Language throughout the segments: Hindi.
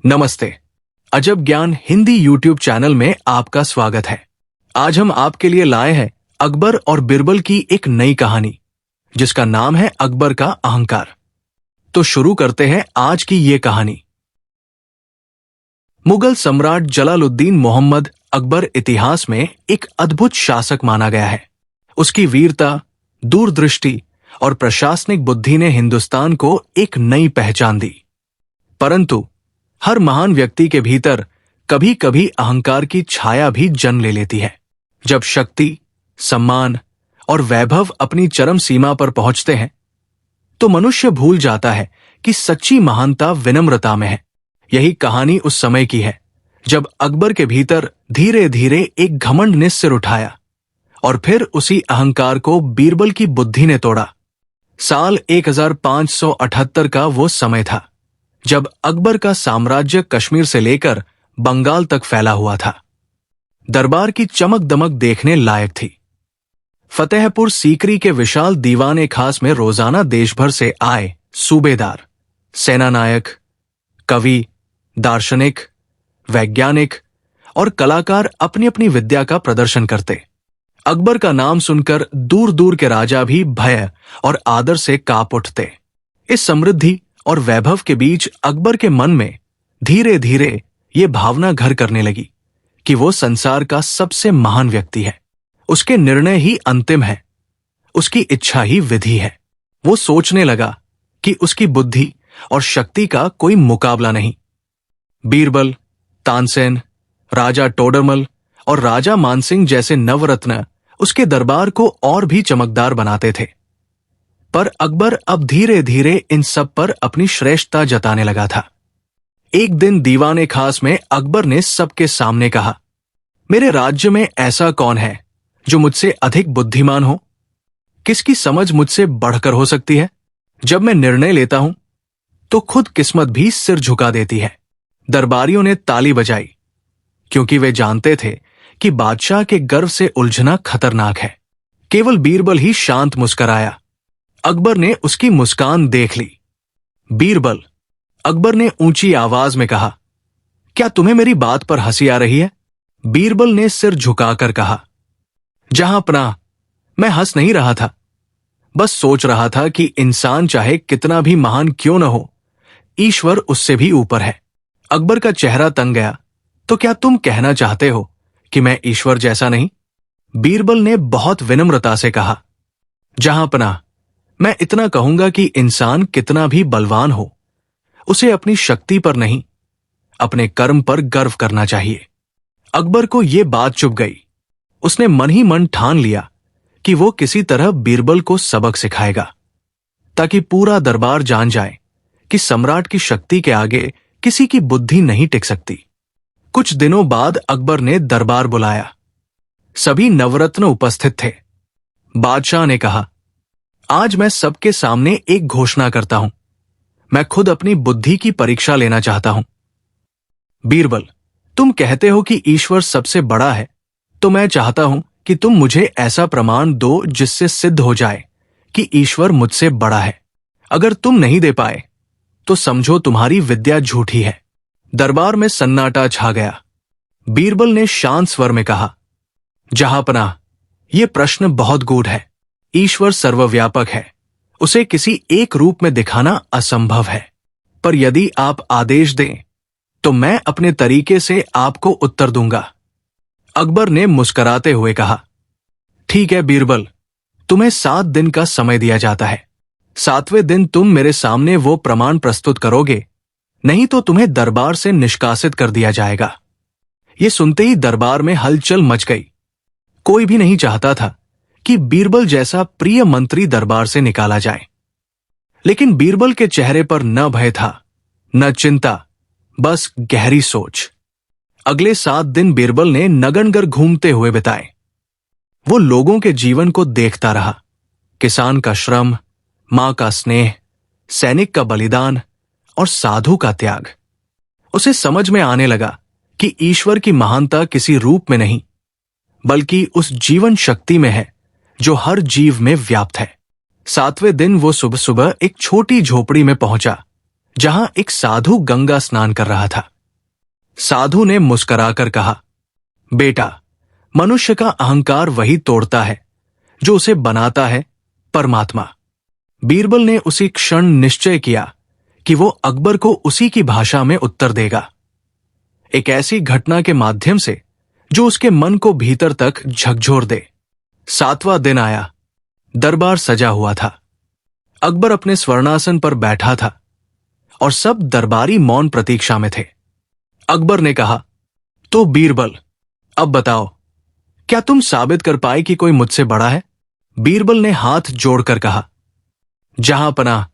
नमस्ते। अजब ज्ञान हिंदी यूट्यूब चैनल में आपका स्वागत है। आज हम आपके लिए लाए हैं अकबर और बीरबल की एक नई कहानी, जिसका नाम है अकबर का अहंकार। तो शुरू करते हैं आज की ये कहानी। मुगल सम्राट जलालुद्दीन मोहम्मद अकबर इतिहास में एक अद्भुत शासक माना गया है। उसकी वीरता, दूरदृष्टि और प्रशासनिक बुद्धि ने हिंदुस्तान को एक नई पहचान दी। परंतु हर महान व्यक्ति के भीतर कभी कभी अहंकार की छाया भी जन्म ले लेती है। जब शक्ति, सम्मान और वैभव अपनी चरम सीमा पर पहुंचते हैं, तो मनुष्य भूल जाता है कि सच्ची महानता विनम्रता में है। यही कहानी उस समय की है जब अकबर के भीतर धीरे धीरे एक घमंड ने सिर उठाया और फिर उसी अहंकार को बीरबल की बुद्धि ने तोड़ा। साल 1578 का वो समय था जब अकबर का साम्राज्य कश्मीर से लेकर बंगाल तक फैला हुआ था। दरबार की चमक दमक देखने लायक थी। फतेहपुर सीकरी के विशाल दीवाने खास में रोजाना देश भर से आए सूबेदार, सेनानायक, कवि, दार्शनिक, वैज्ञानिक और कलाकार अपनी अपनी विद्या का प्रदर्शन करते। अकबर का नाम सुनकर दूर दूर के राजा भी भय और आदर से कांप उठते। इस समृद्धि और वैभव के बीच अकबर के मन में धीरे धीरे ये भावना घर करने लगी कि वो संसार का सबसे महान व्यक्ति है। उसके निर्णय ही अंतिम है, उसकी इच्छा ही विधि है। वो सोचने लगा कि उसकी बुद्धि और शक्ति का कोई मुकाबला नहीं। बीरबल, तानसेन, राजा टोडरमल और राजा मानसिंह जैसे नवरत्न उसके दरबार को और भी चमकदार बनाते थे। पर अकबर अब धीरे धीरे इन सब पर अपनी श्रेष्ठता जताने लगा था। एक दिन दीवाने खास में अकबर ने सबके सामने कहा, मेरे राज्य में ऐसा कौन है जो मुझसे अधिक बुद्धिमान हो? किसकी समझ मुझसे बढ़कर हो सकती है? जब मैं निर्णय लेता हूं तो खुद किस्मत भी सिर झुका देती है। दरबारियों ने ताली बजाई, क्योंकि वे जानते थे कि बादशाह के गर्व से उलझना खतरनाक है। केवल बीरबल ही शांत मुस्कुराया। अकबर ने उसकी मुस्कान देख ली। बीरबल, अकबर ने ऊंची आवाज में कहा, क्या तुम्हें मेरी बात पर हंसी आ रही है? बीरबल ने सिर झुकाकर कहा, जहां पनाह, मैं हंस नहीं रहा था, बस सोच रहा था कि इंसान चाहे कितना भी महान क्यों न हो, ईश्वर उससे भी ऊपर है। अकबर का चेहरा तंग गया, तो क्या तुम कहना चाहते हो कि मैं ईश्वर जैसा नहीं? बीरबल ने बहुत विनम्रता से कहा, जहां पनाह, मैं इतना कहूंगा कि इंसान कितना भी बलवान हो, उसे अपनी शक्ति पर नहीं, अपने कर्म पर गर्व करना चाहिए। अकबर को यह बात चुभ गई। उसने मन ही मन ठान लिया कि वो किसी तरह बीरबल को सबक सिखाएगा, ताकि पूरा दरबार जान जाए कि सम्राट की शक्ति के आगे किसी की बुद्धि नहीं टिक सकती। कुछ दिनों बाद अकबर ने दरबार बुलाया। सभी नवरत्न उपस्थित थे। बादशाह ने कहा, आज मैं सबके सामने एक घोषणा करता हूं। मैं खुद अपनी बुद्धि की परीक्षा लेना चाहता हूं। बीरबल, तुम कहते हो कि ईश्वर सबसे बड़ा है, तो मैं चाहता हूं कि तुम मुझे ऐसा प्रमाण दो जिससे सिद्ध हो जाए कि ईश्वर मुझसे बड़ा है। अगर तुम नहीं दे पाए तो समझो तुम्हारी विद्या झूठी है। दरबार में सन्नाटा छा गया। बीरबल ने शांत स्वर में कहा, जहांपनाह, यह प्रश्न बहुत गूढ़ है। ईश्वर सर्वव्यापक है, उसे किसी एक रूप में दिखाना असंभव है। पर यदि आप आदेश दें तो मैं अपने तरीके से आपको उत्तर दूंगा। अकबर ने मुस्कुराते हुए कहा, ठीक है बीरबल, तुम्हें 7 दिन का समय दिया जाता है। 7वें दिन तुम मेरे सामने वो प्रमाण प्रस्तुत करोगे, नहीं तो तुम्हें दरबार से निष्कासित कर दिया जाएगा। ये सुनते ही दरबार में हलचल मच गई। कोई भी नहीं चाहता था कि बीरबल जैसा प्रिय मंत्री दरबार से निकाला जाए। लेकिन बीरबल के चेहरे पर न भय था, न चिंता, बस गहरी सोच। अगले 7 दिन बीरबल ने नगनगर घूमते हुए बिताए। वो लोगों के जीवन को देखता रहा, किसान का श्रम, मां का स्नेह, सैनिक का बलिदान और साधु का त्याग। उसे समझ में आने लगा कि ईश्वर की महानता किसी रूप में नहीं, बल्कि उस जीवन शक्ति में है जो हर जीव में व्याप्त है। 7वें दिन वो सुबह सुबह एक छोटी झोपड़ी में पहुंचा, जहां एक साधु गंगा स्नान कर रहा था। साधु ने मुस्कुराकर कहा, बेटा, मनुष्य का अहंकार वही तोड़ता है जो उसे बनाता है परमात्मा। बीरबल ने उसी क्षण निश्चय किया कि वो अकबर को उसी की भाषा में उत्तर देगा, एक ऐसी घटना के माध्यम से जो उसके मन को भीतर तक झकझोर दे। 7वां दिन आया। दरबार सजा हुआ था। अकबर अपने स्वर्णासन पर बैठा था और सब दरबारी मौन प्रतीक्षा में थे। अकबर ने कहा, तो बीरबल, अब बताओ, क्या तुम साबित कर पाए कि कोई मुझसे बड़ा है? बीरबल ने हाथ जोड़कर कहा, जहां पनाह,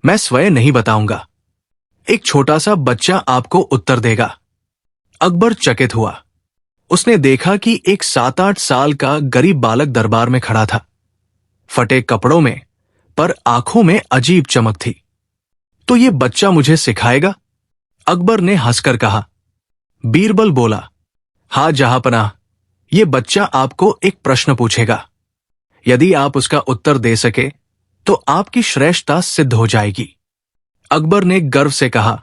मैं स्वयं नहीं बताऊंगा, एक छोटा सा बच्चा आपको उत्तर देगा। अकबर चकित हुआ। उसने देखा कि एक 7-8 साल का गरीब बालक दरबार में खड़ा था, फटे कपड़ों में, पर आंखों में अजीब चमक थी। तो ये बच्चा मुझे सिखाएगा? अकबर ने हंसकर कहा। बीरबल बोला, हां जहांपनाह, ये बच्चा आपको एक प्रश्न पूछेगा। यदि आप उसका उत्तर दे सके तो आपकी श्रेष्ठता सिद्ध हो जाएगी। अकबर ने गर्व से कहा,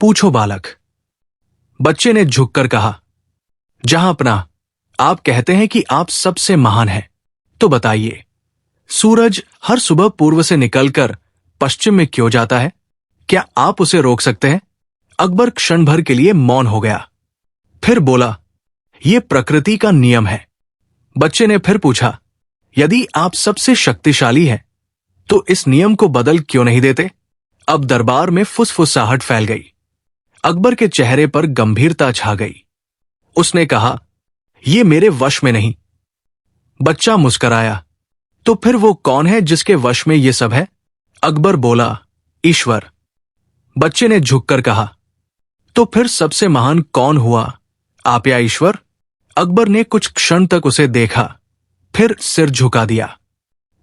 पूछो बालक। बच्चे ने झुककर कहा, जहांपनाह, आप कहते हैं कि आप सबसे महान हैं, तो बताइए, सूरज हर सुबह पूर्व से निकलकर पश्चिम में क्यों जाता है? क्या आप उसे रोक सकते हैं? अकबर क्षण भर के लिए मौन हो गया, फिर बोला, यह प्रकृति का नियम है। बच्चे ने फिर पूछा, यदि आप सबसे शक्तिशाली हैं तो इस नियम को बदल क्यों नहीं देते? अब दरबार में फुसफुसाहट फैल गई। अकबर के चेहरे पर गंभीरता छा गई। उसने कहा, यह मेरे वश में नहीं। बच्चा मुस्कराया, तो फिर वो कौन है जिसके वश में यह सब है? अकबर बोला, ईश्वर। बच्चे ने झुककर कहा, तो फिर सबसे महान कौन हुआ, आप या ईश्वर? अकबर ने कुछ क्षण तक उसे देखा, फिर सिर झुका दिया।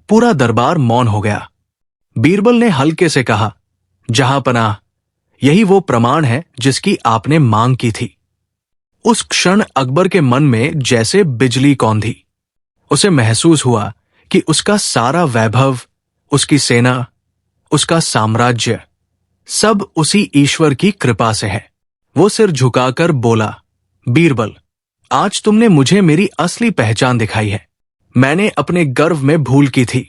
पूरा दरबार मौन हो गया। बीरबल ने हल्के से कहा, जहांपनाह, यही वो प्रमाण है जिसकी आपने मांग की थी। उस क्षण अकबर के मन में जैसे बिजली कौंधी। उसे महसूस हुआ कि उसका सारा वैभव, उसकी सेना, उसका साम्राज्य, सब उसी ईश्वर की कृपा से है। वो सिर झुकाकर बोला, बीरबल, आज तुमने मुझे मेरी असली पहचान दिखाई है। मैंने अपने गर्व में भूल की थी।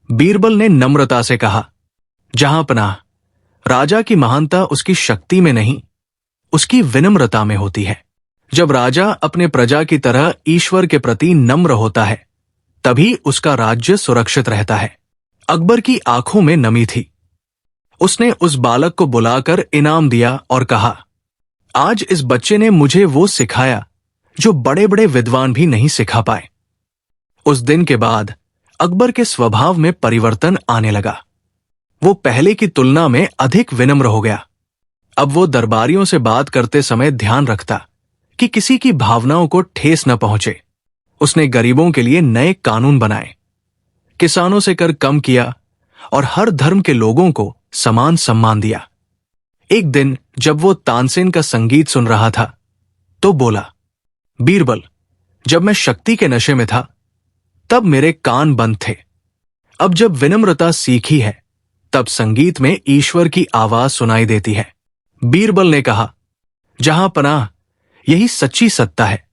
बीरबल ने नम्रता से कहा, जहांपनाह, राजा की महानता उसकी शक्ति में नहीं, उसकी विनम्रता में होती है। जब राजा अपने प्रजा की तरह ईश्वर के प्रति नम्र होता है, तभी उसका राज्य सुरक्षित रहता है। अकबर की आंखों में नमी थी। उसने उस बालक को बुलाकर इनाम दिया और कहा, आज इस बच्चे ने मुझे वो सिखाया जो बड़े बड़े विद्वान भी नहीं सिखा पाए। उस दिन के बाद अकबर के स्वभाव में परिवर्तन आने लगा। वो पहले की तुलना में अधिक विनम्र हो गया। अब वो दरबारियों से बात करते समय ध्यान रखता कि किसी की भावनाओं को ठेस न पहुंचे। उसने गरीबों के लिए नए कानून बनाए, किसानों से कर कम किया और हर धर्म के लोगों को समान सम्मान दिया। एक दिन जब वो तानसेन का संगीत सुन रहा था तो बोला, बीरबल, जब मैं शक्ति के नशे में था तब मेरे कान बंद थे। अब जब विनम्रता सीखी है तब संगीत में ईश्वर की आवाज सुनाई देती है। बीरबल ने कहा, जहांपनाह, यही सच्ची सत्ता है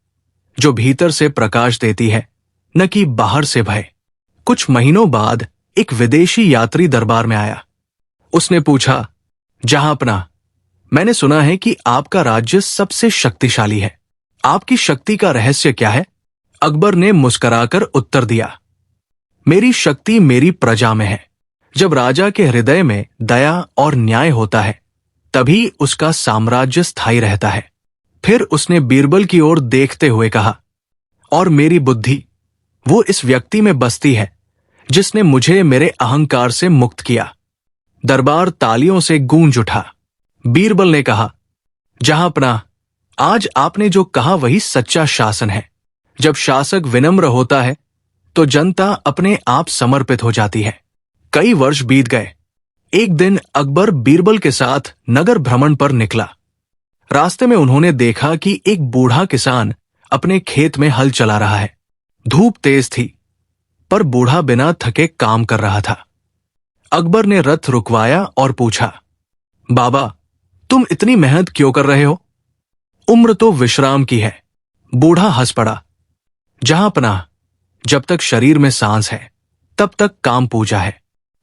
जो भीतर से प्रकाश देती है, न कि बाहर से भय। कुछ महीनों बाद एक विदेशी यात्री दरबार में आया। उसने पूछा, जहांपनाह, मैंने सुना है कि आपका राज्य सबसे शक्तिशाली है। आपकी शक्ति का रहस्य क्या है? अकबर ने मुस्कुराकर उत्तर दिया, मेरी शक्ति मेरी प्रजा में है। जब राजा के हृदय में दया और न्याय होता है तभी उसका साम्राज्य स्थायी रहता है। फिर उसने बीरबल की ओर देखते हुए कहा, और मेरी बुद्धि वो इस व्यक्ति में बसती है जिसने मुझे मेरे अहंकार से मुक्त किया। दरबार तालियों से गूंज उठा। बीरबल ने कहा, जहांपनाह, आज आपने जो कहा वही सच्चा शासन है। जब शासक विनम्र होता है तो जनता अपने आप समर्पित हो जाती है। कई वर्ष बीत गए। एक दिन अकबर बीरबल के साथ नगर भ्रमण पर निकला। रास्ते में उन्होंने देखा कि एक बूढ़ा किसान अपने खेत में हल चला रहा है। धूप तेज थी, पर बूढ़ा बिना थके काम कर रहा था। अकबर ने रथ रुकवाया और पूछा, बाबा, तुम इतनी मेहनत क्यों कर रहे हो? उम्र तो विश्राम की है। बूढ़ा हंस पड़ा। जहां पनाह, जब तक शरीर में सांस है तब तक काम पूजा है।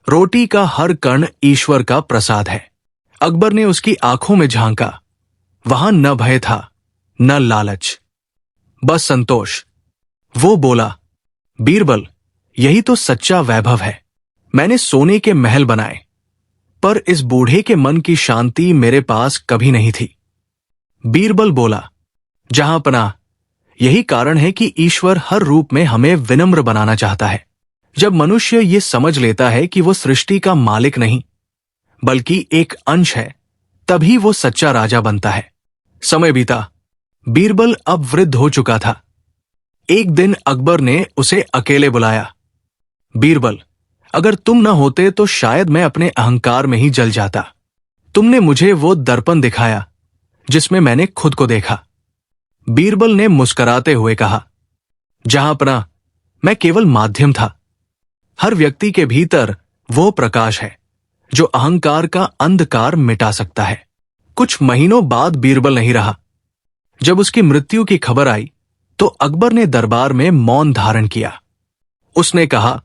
रोटी का हर कण ईश्वर का प्रसाद है। अकबर ने उसकी आंखों में झांका। वहां न भय था न लालच, बस संतोष। वो बोला, बीरबल, यही तो सच्चा वैभव है। मैंने सोने के महल बनाए, पर इस बूढ़े के मन की शांति मेरे पास कभी नहीं थी। बीरबल बोला, जहां पनाह, यही कारण है कि ईश्वर हर रूप में हमें विनम्र बनाना चाहता है। जब मनुष्य ये समझ लेता है कि वो सृष्टि का मालिक नहीं बल्कि एक अंश है, तभी वो सच्चा राजा बनता है। समय बीता। बीरबल अब वृद्ध हो चुका था। एक दिन अकबर ने उसे अकेले बुलाया। बीरबल, अगर तुम न होते तो शायद मैं अपने अहंकार में ही जल जाता। तुमने मुझे वो दर्पण दिखाया जिसमें मैंने खुद को देखा। बीरबल ने मुस्कुराते हुए कहा, जहांपनाह, मैं केवल माध्यम था। हर व्यक्ति के भीतर वो प्रकाश है जो अहंकार का अंधकार मिटा सकता है। कुछ महीनों बाद बीरबल नहीं रहा। जब उसकी मृत्यु की खबर आई तो अकबर ने दरबार में मौन धारण किया। उसने कहा,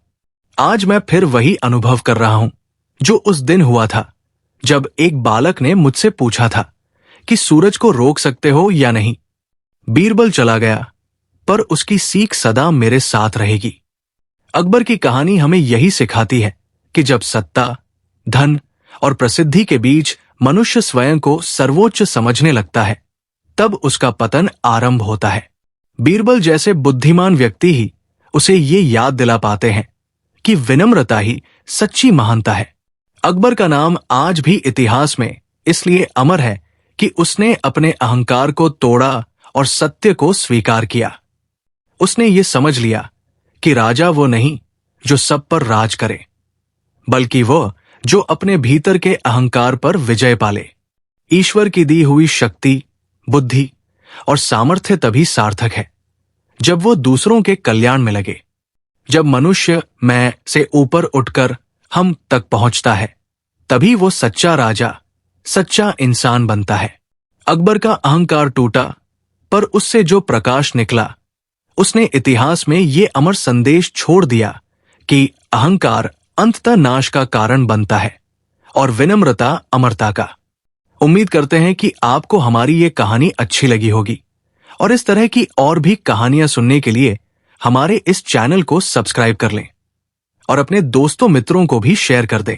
आज मैं फिर वही अनुभव कर रहा हूं जो उस दिन हुआ था जब एक बालक ने मुझसे पूछा था कि सूरज को रोक सकते हो या नहीं। बीरबल चला गया, पर उसकी सीख सदा मेरे साथ रहेगी। अकबर की कहानी हमें यही सिखाती है कि जब सत्ता, धन और प्रसिद्धि के बीच मनुष्य स्वयं को सर्वोच्च समझने लगता है, तब उसका पतन आरंभ होता है। बीरबल जैसे बुद्धिमान व्यक्ति ही उसे ये याद दिला पाते हैं कि विनम्रता ही सच्ची महानता है। अकबर का नाम आज भी इतिहास में इसलिए अमर है कि उसने अपने अहंकार को तोड़ा और सत्य को स्वीकार किया। उसने ये समझ लिया कि राजा वो नहीं जो सब पर राज करे, बल्कि वो जो अपने भीतर के अहंकार पर विजय पाले। ईश्वर की दी हुई शक्ति, बुद्धि और सामर्थ्य तभी सार्थक है जब वो दूसरों के कल्याण में लगे। जब मनुष्य मैं से ऊपर उठकर हम तक पहुंचता है, तभी वो सच्चा राजा, सच्चा इंसान बनता है। अकबर का अहंकार टूटा, पर उससे जो प्रकाश निकला, उसने इतिहास में ये अमर संदेश छोड़ दिया कि अहंकार अंततः नाश का कारण बनता है और विनम्रता अमरता का। उम्मीद करते हैं कि आपको हमारी ये कहानी अच्छी लगी होगी और इस तरह की और भी कहानियां सुनने के लिए हमारे इस चैनल को सब्सक्राइब कर लें और अपने दोस्तों मित्रों को भी शेयर कर दें।